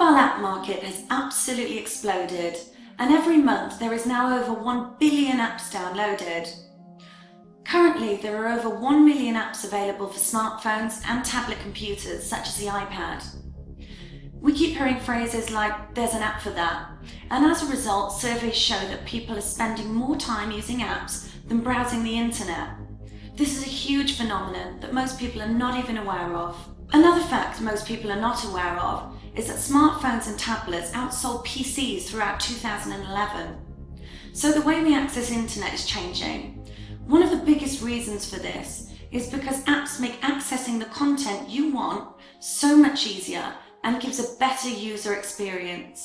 mobile app market has absolutely exploded, and every month there is now over 1 billion apps downloaded. Currently, there are over 1 million apps available for smartphones and tablet computers, such as the iPad. We keep hearing phrases like, "there's an app for that," and as a result, surveys show that people are spending more time using apps than browsing the internet. This is a huge phenomenon that most people are not even aware of. Another fact most people are not aware of is that smartphones and tablets outsold PCs throughout 2011. So the way we access internet is changing. One of the biggest reasons for this is because apps make accessing the content you want so much easier and gives a better user experience.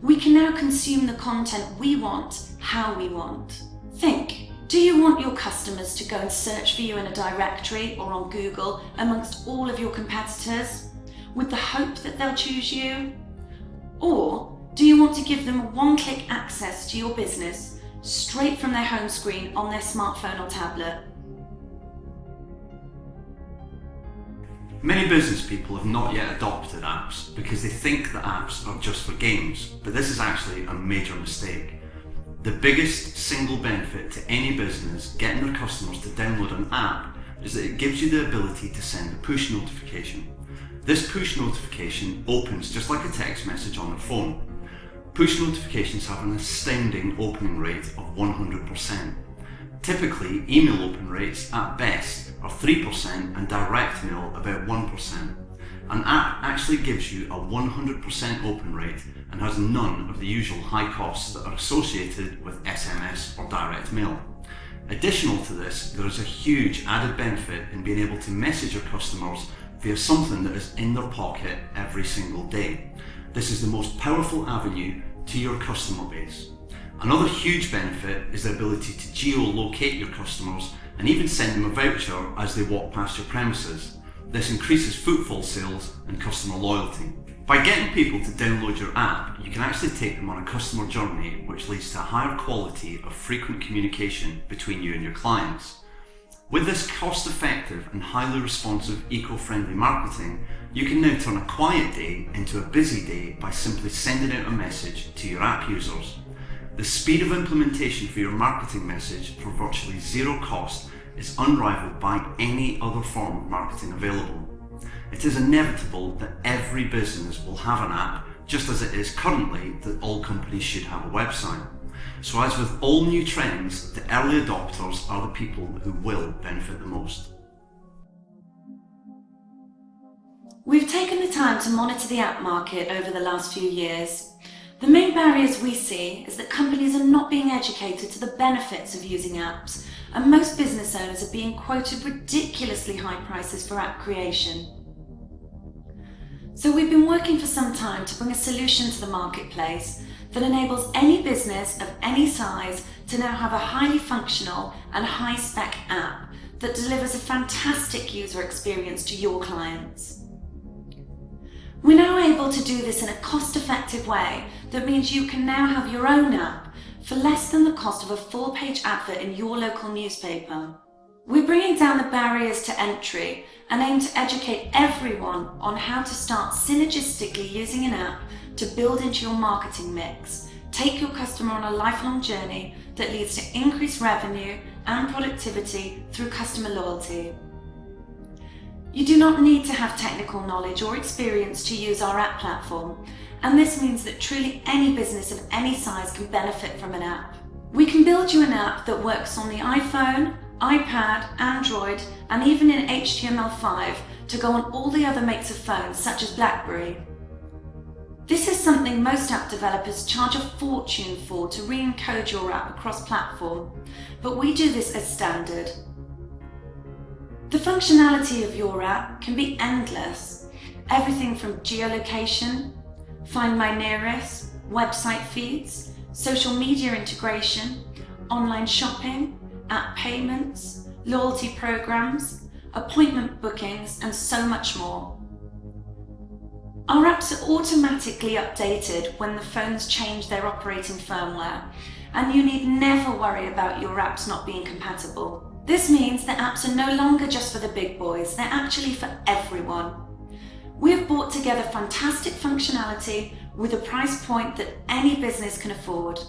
We can now consume the content we want, how we want. Think, do you want your customers to go and search for you in a directory or on Google amongst all of your competitors, with the hope that they'll choose you? Or do you want to give them one-click access to your business straight from their home screen on their smartphone or tablet? Many business people have not yet adopted apps because they think that apps are just for games, but this is actually a major mistake. The biggest single benefit to any business getting their customers to download an app is that it gives you the ability to send a push notification. This push notification opens just like a text message on their phone. Push notifications have an astounding opening rate of 100%. Typically, email open rates at best are 3% and direct mail about 1%. An app actually gives you a 100% open rate and has none of the usual high costs that are associated with SMS or direct mail. Additional to this, there is a huge added benefit in being able to message your customers via something that is in their pocket every single day. This is the most powerful avenue to your customer base. Another huge benefit is the ability to geolocate your customers and even send them a voucher as they walk past your premises. This increases footfall sales and customer loyalty. By getting people to download your app, you can actually take them on a customer journey which leads to a higher quality of frequent communication between you and your clients. With this cost-effective and highly responsive eco-friendly marketing, you can now turn a quiet day into a busy day by simply sending out a message to your app users. The speed of implementation for your marketing message for virtually zero cost is unrivaled by any other form of marketing available. It is inevitable that every business will have an app, just as it is currently that all companies should have a website. So as with all new trends, the early adopters are the people who will benefit the most. We've taken the time to monitor the app market over the last few years. The main barriers we see is that companies are not being educated to the benefits of using apps, and most business owners are being quoted ridiculously high prices for app creation. So we've been working for some time to bring a solution to the marketplace that enables any business of any size to now have a highly functional and high-spec app that delivers a fantastic user experience to your clients. We're now able to do this in a cost-effective way that means you can now have your own app for less than the cost of a full-page advert in your local newspaper. We're bringing down the barriers to entry and aim to educate everyone on how to start synergistically using an app to build into your marketing mix, take your customer on a lifelong journey that leads to increased revenue and productivity through customer loyalty. You do not need to have technical knowledge or experience to use our app platform, and this means that truly any business of any size can benefit from an app. We can build you an app that works on the iPhone, iPad, Android, and even in HTML5 to go on all the other makes of phones such as BlackBerry. This is something most app developers charge a fortune for to re-encode your app across platform, but we do this as standard. The functionality of your app can be endless. Everything from geolocation, find my nearest, website feeds, social media integration, online shopping, app payments, loyalty programs, appointment bookings, and so much more. Our apps are automatically updated when the phones change their operating firmware, and you need never worry about your apps not being compatible. This means that apps are no longer just for the big boys, they're actually for everyone. We have brought together fantastic functionality with a price point that any business can afford.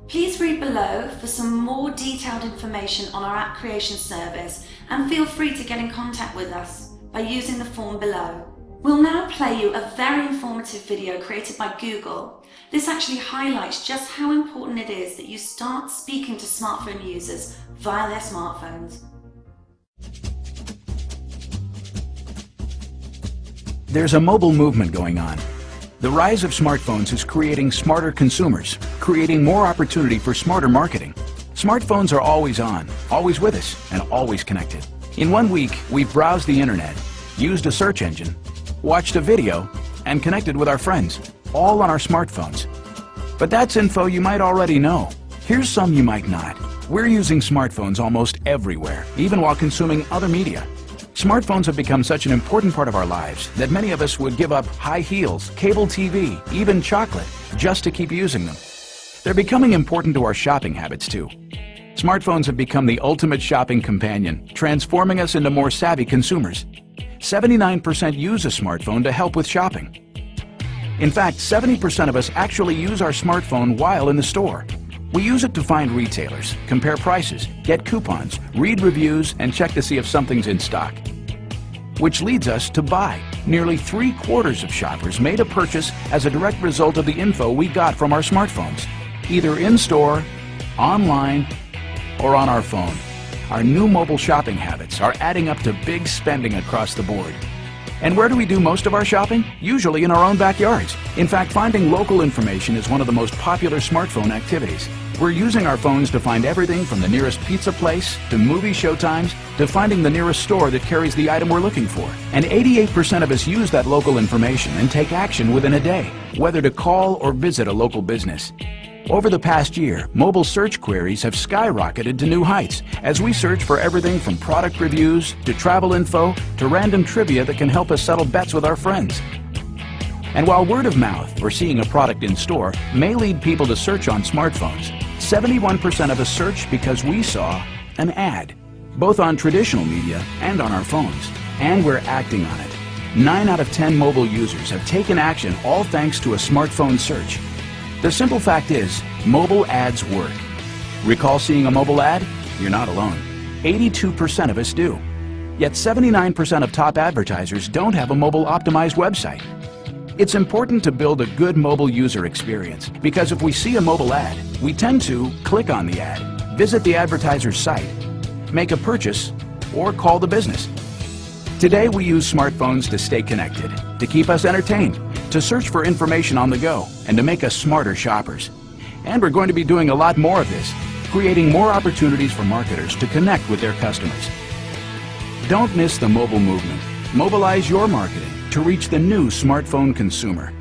Please read below for some more detailed information on our app creation service, and feel free to get in contact with us by using the form below. We'll now play you a very informative video created by Google. This actually highlights just how important it is that you start speaking to smartphone users via their smartphones. There's a mobile movement going on. The rise of smartphones is creating smarter consumers, creating more opportunity for smarter marketing. Smartphones are always on, always with us, and always connected. In 1 week, we've browsed the internet, used a search engine, watched a video, and connected with our friends, all on our smartphones. But that's info you might already know. Here's some you might not. We're using smartphones almost everywhere, even while consuming other media. Smartphones have become such an important part of our lives that many of us would give up high heels, cable TV, even chocolate, just to keep using them. They're becoming important to our shopping habits too. Smartphones have become the ultimate shopping companion, transforming us into more savvy consumers. 79% use a smartphone to help with shopping. In fact, 70% of us actually use our smartphone while in the store. We use it to find retailers, compare prices, get coupons, read reviews, and check to see if something's in stock. Which leads us to buy. Nearly 3/4 of shoppers made a purchase as a direct result of the info we got from our smartphones, either in-store, online, or on our phone. Our new mobile shopping habits are adding up to big spending across the board. And where do we do most of our shopping? Usually in our own backyards. In fact, finding local information is one of the most popular smartphone activities. We're using our phones to find everything from the nearest pizza place, to movie showtimes, to finding the nearest store that carries the item we're looking for. And 88% of us use that local information and take action within a day, whether to call or visit a local business. Over the past year, mobile search queries have skyrocketed to new heights as we search for everything from product reviews, to travel info, to random trivia that can help us settle bets with our friends. And while word of mouth or seeing a product in store may lead people to search on smartphones, 71% of us search because we saw an ad, both on traditional media and on our phones. And we're acting on it. 9 out of 10 mobile users have taken action, all thanks to a smartphone search. The simple fact is, mobile ads work. Recall seeing a mobile ad? You're not alone. 82% of us do. Yet 79% of top advertisers don't have a mobile optimized website. It's important to build a good mobile user experience, because if we see a mobile ad, we tend to click on the ad, visit the advertiser's site, make a purchase, or call the business. Today we use smartphones to stay connected, to keep us entertained, to search for information on the go, and to make us smarter shoppers. And we're going to be doing a lot more of this, creating more opportunities for marketers to connect with their customers. Don't miss the mobile movement. Mobilize your marketing to reach the new smartphone consumer.